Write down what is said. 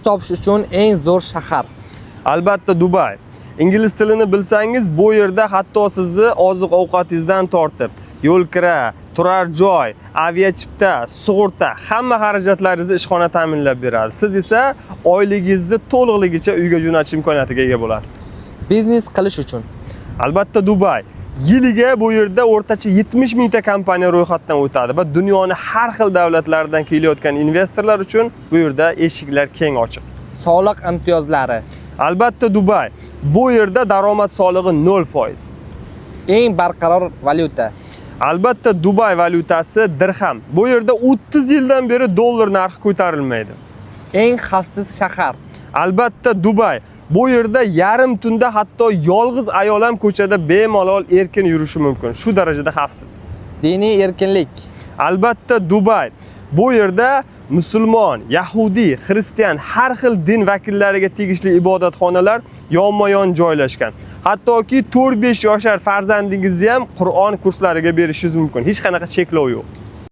topish uchun eng zo'r shahar. Albatta Dubay. Ingliz tilini bilsangiz, bu yerda hatto sizni oziq-ovqatingizdan tortib, yo'l kira, turar joy, aviachipta, sug'urta, hamma xarajatlaringizni ishxona ta'minlab beradi. Siz esa oyligingizni to'liqligicha uyga jo'natish imkoniyatiga ega bo'lasiz. Biznes qilish uchun. Albatta Dubay. Yiliga bu yerda o'rtacha 70 mingta kompaniya ro'yxatdan o'tadi va dunyoning har xil davlatlaridan kelayotgan investorlar uchun bu yerda eshiklar keng ochiq. Soliq imtiyozlari. Albatta Dubay. Bu yerda daromad solig'i 0%. Eng barqaror valyuta. Albatta Dubay valyutasi dirham. Bu yerda 30 yildan beri dollar narxi ko'tarilmaydi. Eng xavfsiz shahar. Albatta Dubay. Bu yerda yarim tunda hatto yolg'iz ayol ham ko'chada bemalol erkin yurishi mumkin. Shu darajada xavfsiz. Diniy erkinlik. Albatta Dubay. Bu yerda musulmon, yahudi, xristian har xil din vakillariga tegishli ibodatxonalar yonma-yon joylashgan. Hattoki 4-5 yoshar farzandingizni ham Qur'on kurslariga berishingiz mumkin. Hech qanaqa cheklov yo'q.